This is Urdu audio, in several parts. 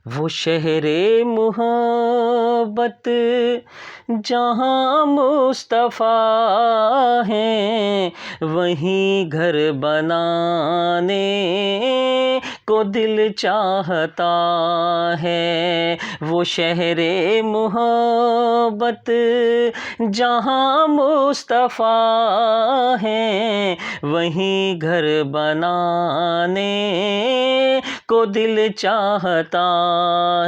وہ شہر محبت جہاں مصطفیٰ ہیں، وہیں گھر بنانے کو دل چاہتا ہے۔ وہ شہر محبت جہاں مصطفیٰ ہیں، وہیں گھر بنانے کو دل چاہتا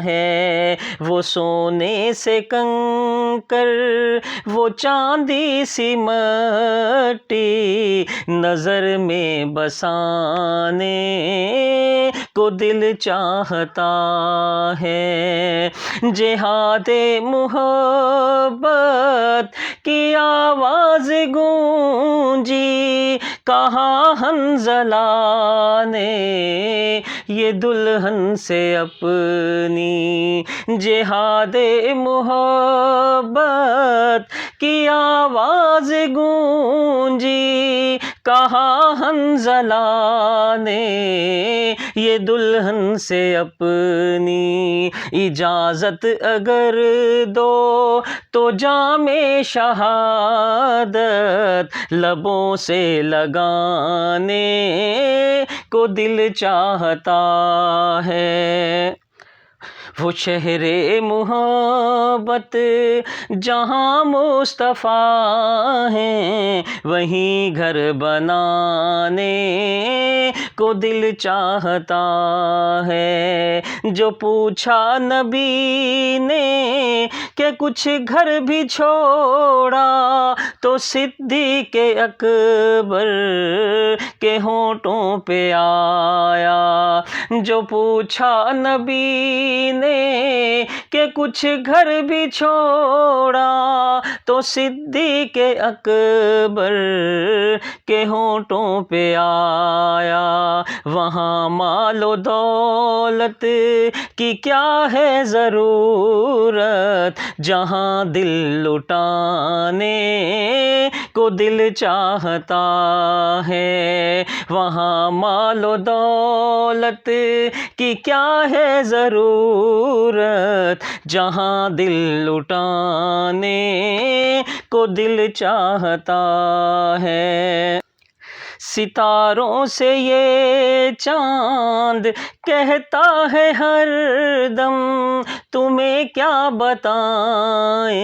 ہے۔ وہ سونے سے کنکر، وہ چاندی سی مٹی، نظر میں بسانے کو دل چاہتا ہے۔ جہاد محبت کی آواز گونجی، کہا حنظلہ نے یہ دلہن سے اپنی۔ جہاد محبت کی آواز گونجی، کہا حنظلہ نے یہ دلہن سے اپنی۔ اجازت اگر دو تو جام شہادت لبوں سے لگانے کو دل چاہتا ہے۔ وہ شہر محبت جہاں مصطفیٰ ہیں، وہیں گھر بنانے کو دل چاہتا ہے۔ جو پوچھا نبی نے کہ کچھ گھر بھی چھوڑا، تو صدیق اکبر کے ہونٹوں پہ آیا۔ جو پوچھا نبی نے کہ کچھ گھر بھی چھوڑا، تو صدیق اکبر کے ہونٹوں پہ آیا۔ وہاں مال و دولت کی کیا ہے ضرورت، جہاں دل لٹانے کو دل چاہتا ہے۔ وہاں مال و دولت کی کیا ہے ضرورت، جہاں دل لٹانے کو دل چاہتا ہے۔ ستاروں سے یہ چاند کہتا ہے ہر دم، تمہیں کیا بتائیں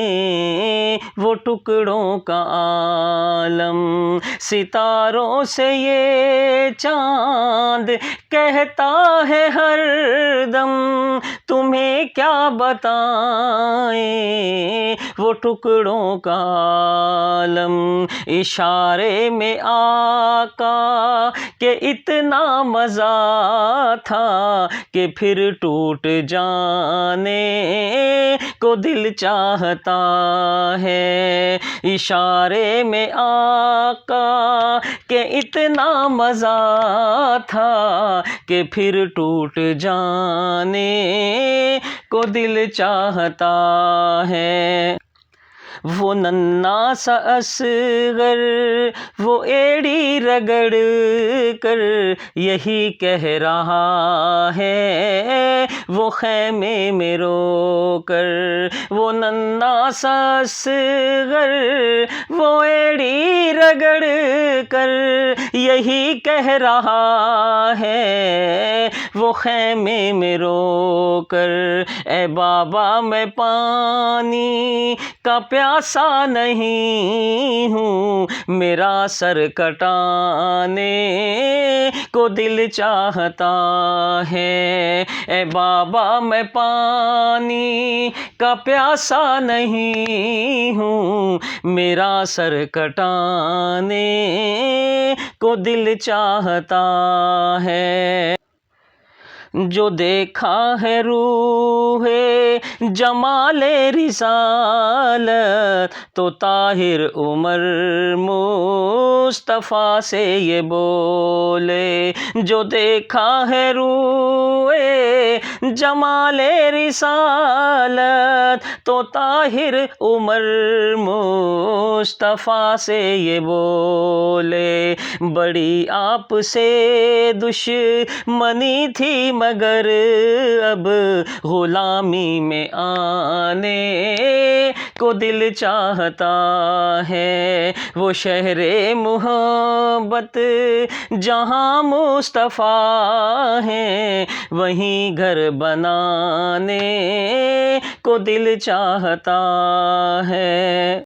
وہ ٹکڑوں کا عالم۔ ستاروں سے یہ چاند کہتا ہے ہر دم، تمہیں کیا بتائیں وہ ٹکڑوں کا عالم۔ اشارے میں آقا کہ اتنا مزہ تھا کہ پھر ٹوٹ جانے کو دل چاہتا ہے۔ اشارے میں آقا کہ اتنا مزہ تھا کہ پھر ٹوٹ جانے کو دل چاہتا ہے۔ وہ ننھا سا اصغر وہ ایڑی رگڑ کر یہی کہہ رہا ہے، وہ خیمے میں رو کر۔ وہ ننھا سا اصغر وہ ایڑی رگڑ کر یہی کہہ رہا ہے، وہ خیمے میں رو کر۔ اے بابا میں پانی کا پیاسا نہیں ہوں، میرا سر کٹانے کو دل چاہتا ہے۔ اے بابا میں پانی کا پیاسا نہیں ہوں، میرا سر کٹانے کو دل چاہتا ہے۔ جو دیکھا ہے روح جمال رسالت، تو طاہر عمر مصطفیٰ سے یہ بولے۔ جو دیکھا ہے روح جمال رسالت تو طاہر عمر مصطفیٰ سے یہ بولے، بڑی آپ سے دشمنی تھی مگر اب غلامی میں آنے کو دل چاہتا ہے، وہ شہر محبت جہاں مصطفیٰ ہیں وہیں گھر بنانے کو دل چاہتا ہے۔